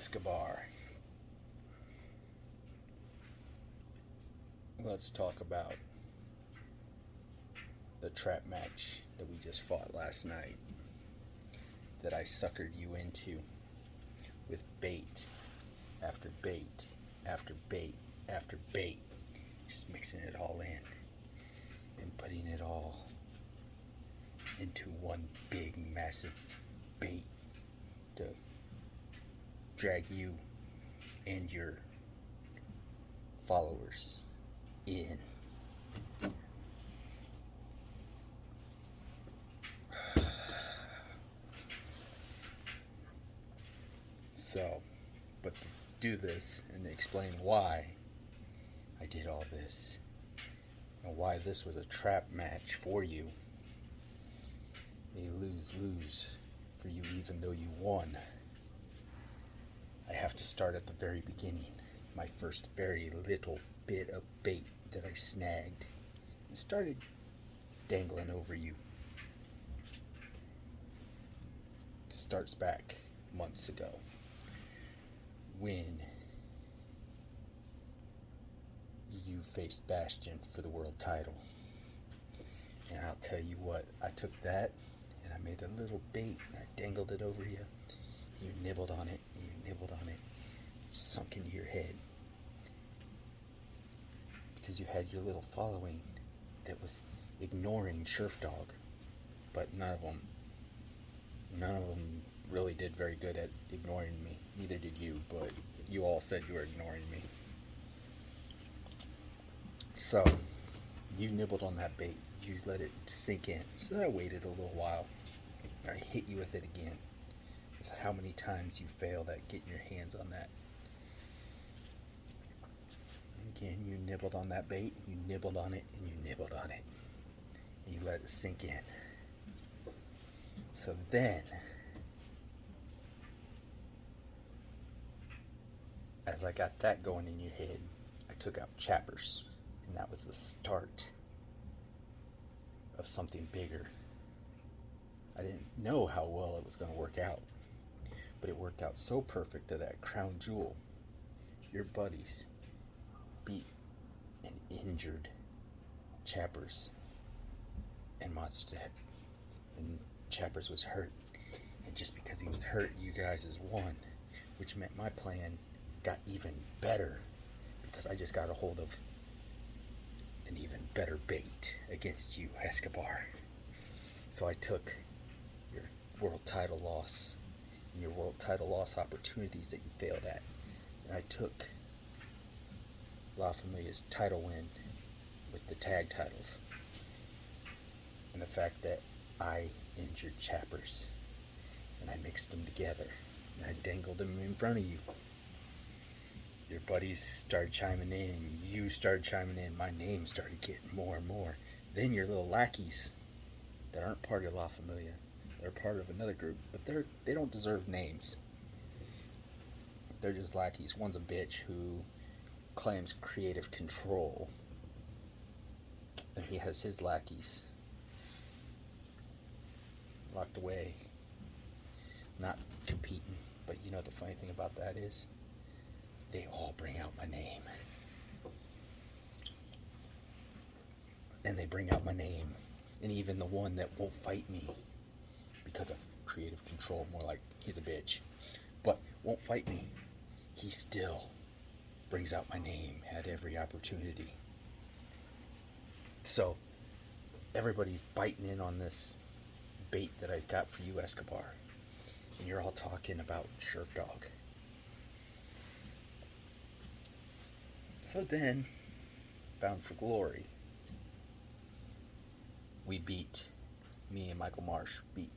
Escobar. Let's talk about the trap match that we just fought last night that I suckered you into with bait after bait after bait after bait, just mixing it all in and putting it all into one big massive bait to drag you and your followers in. So, but to do this and explain why I did all this and why this was a trap match for you, a lose-lose for you even though you won, I have to start at the very beginning. My first very little bit of bait that I snagged and started dangling over you starts back months ago when you faced Bastion for the world title. And I'll tell you what, I took that and I made a little bait and I dangled it over you. You nibbled on it, you nibbled on it, sunk into your head. Because you had your little following that was ignoring Sheriff Dog, but none of them really did very good at ignoring me. Neither did you, but you all said you were ignoring me. So, you nibbled on that bait. You let it sink in. So I waited a little while. I hit you with it again. It's how many times you failed at getting your hands on that. Again, you nibbled on that bait. You nibbled on it, and you nibbled on it. And you let it sink in. So then, as I got that going in your head, I took out Chappers. And that was the start of something bigger. I didn't know how well it was going to work out, but it worked out so perfect that at Crown Jewel, your buddies beat and injured Chappers and Modstep. And Chappers was hurt. And just because he was hurt, you guys won, which meant my plan got even better because I just got a hold of an even better bait against you, Escobar. So I took your world title loss and your world title loss opportunities that you failed at, and I took La Familia's title win with the tag titles and the fact that I injured Chappers and I mixed them together and I dangled them in front of you. Your buddies started chiming in, you started chiming in, my name started getting more and more. Then your little lackeys that aren't part of La Familia, they're part of another group, but they don't deserve names. They're just lackeys. One's a bitch who claims creative control, and he has his lackeys locked away, not competing. But you know the funny thing about that is, they all bring out my name. And they bring out my name. And even the one that won't fight me because of creative control, more like he's a bitch, but won't fight me, he still brings out my name at every opportunity. So everybody's biting in on this bait that I got for you, Escobar. And you're all talking about Sheriff Dog. So then, Bound for Glory, me and Michael Marsh beat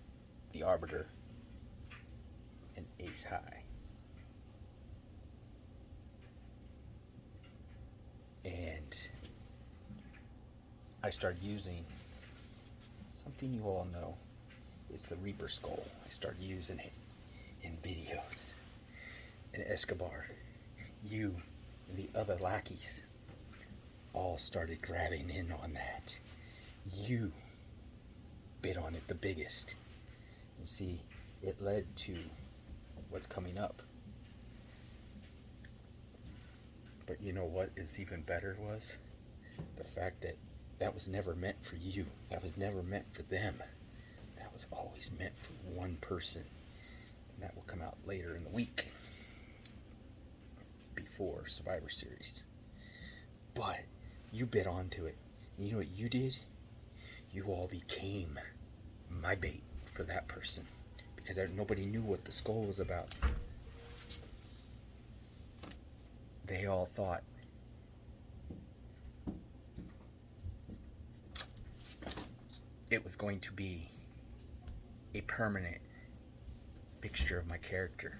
the Arbiter and Ace High. And I started using something you all know. It's the Reaper Skull. I started using it in videos. And Escobar, you and the other lackeys all started grabbing in on that. You bit on it the biggest. And see, it led to what's coming up. But you know what is even better was the fact that that was never meant for you. That was never meant for them. That was always meant for one person. And that will come out later in the week before Survivor Series. But you bit onto it. And you know what you did? You all became my bait for that person. Because nobody knew what the skull was about. They all thought it was going to be a permanent fixture of my character.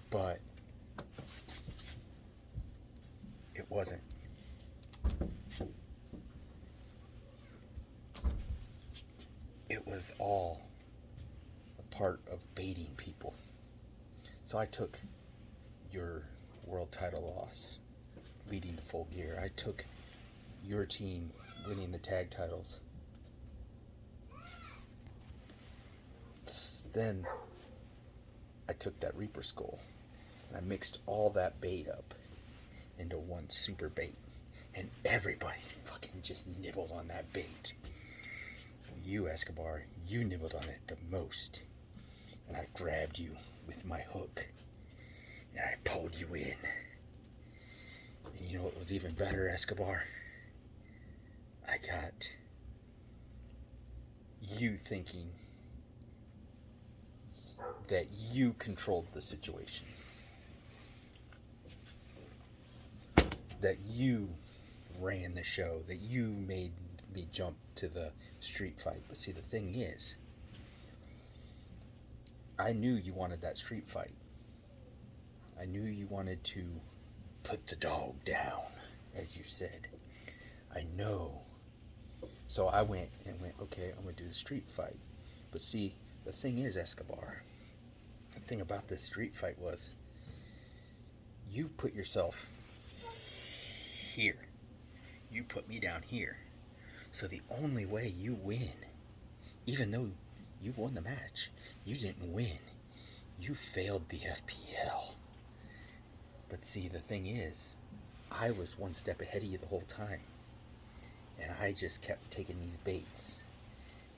But it wasn't. It was all a part of baiting people. So I took your world title loss leading to Full Gear. I took your team winning the tag titles. Then I took that Reaper skull and I mixed all that bait up into one super bait. And everybody fucking just nibbled on that bait. You, Escobar, you nibbled on it the most. And I grabbed you with my hook. And I pulled you in. And you know what was even better, Escobar? I got you thinking that you controlled the situation. That you ran the show. That you made me jump to the street fight. But see, the thing is, I knew you wanted that street fight. I knew you wanted to put the dog down, as you said. I know. So I went, okay, I'm going to do the street fight. But see, the thing is, Escobar, the thing about this street fight was, you put yourself here. You put me down here. So the only way you win, even though you won the match, you didn't win. You failed the FPL. But see, the thing is, I was one step ahead of you the whole time. And I just kept taking these baits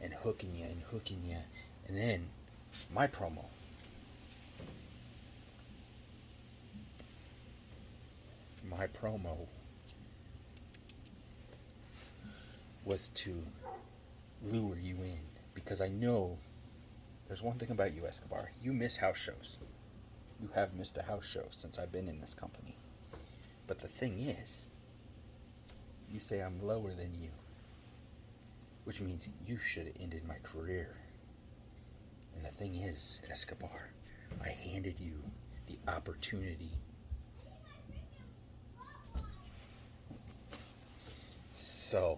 and hooking you. And then my promo. My promo was to lure you in. Because I know there's one thing about you, Escobar. You miss house shows. You have missed a house show since I've been in this company. But the thing is, you say I'm lower than you, which means you should have ended my career. And the thing is, Escobar, I handed you the opportunity. So,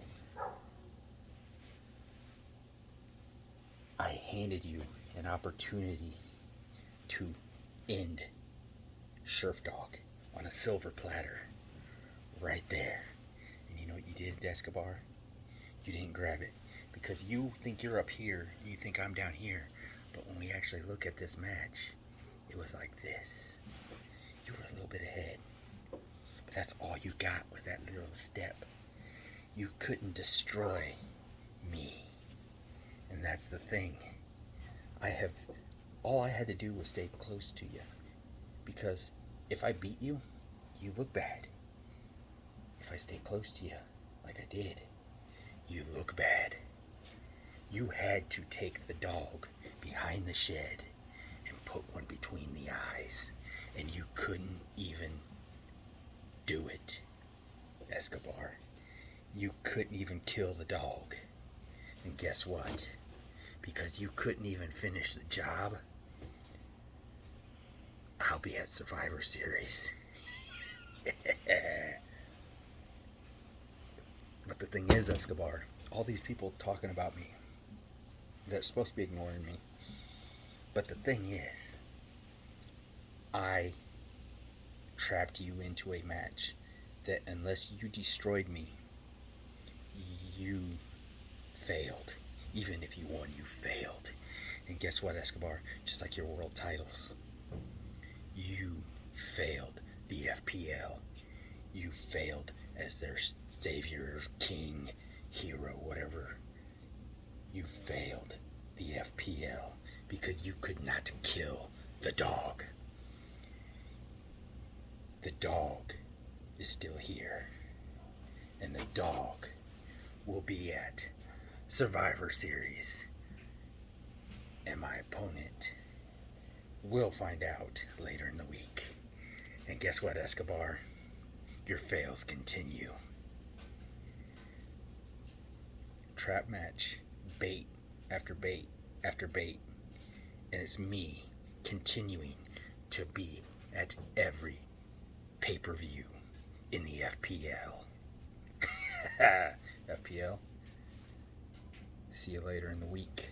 I handed you an opportunity to end Sheriff Dog on a silver platter right there. And you know what you did, Escobar? You didn't grab it because you think you're up here, you think I'm down here, but when we actually look at this match, it was like this. You were a little bit ahead, but that's all you got with that little step. You couldn't destroy me, and that's the thing. All I had to do was stay close to you. Because if I beat you, you look bad. If I stay close to you, like I did, you look bad. You had to take the dog behind the shed and put one between the eyes. And you couldn't even do it, Escobar. You couldn't even kill the dog. And guess what? Because you couldn't even finish the job, I'll be at Survivor Series. But the thing is, Escobar, all these people talking about me, they're supposed to be ignoring me. But the thing is, I trapped you into a match that unless you destroyed me, you failed. Even if you won, you failed. And guess what, Escobar? Just like your world titles, you failed. the FPL. You failed as their savior, king, hero, whatever. You failed the FPL because you could not kill the dog. The dog is still here. And the dog will be at Survivor Series. And my opponent will find out later in the week. And guess what, Escobar? Your fails continue. Trap match, bait after bait after bait. And it's me continuing to be at every pay-per-view in the FPL. FPL. See you later in the week.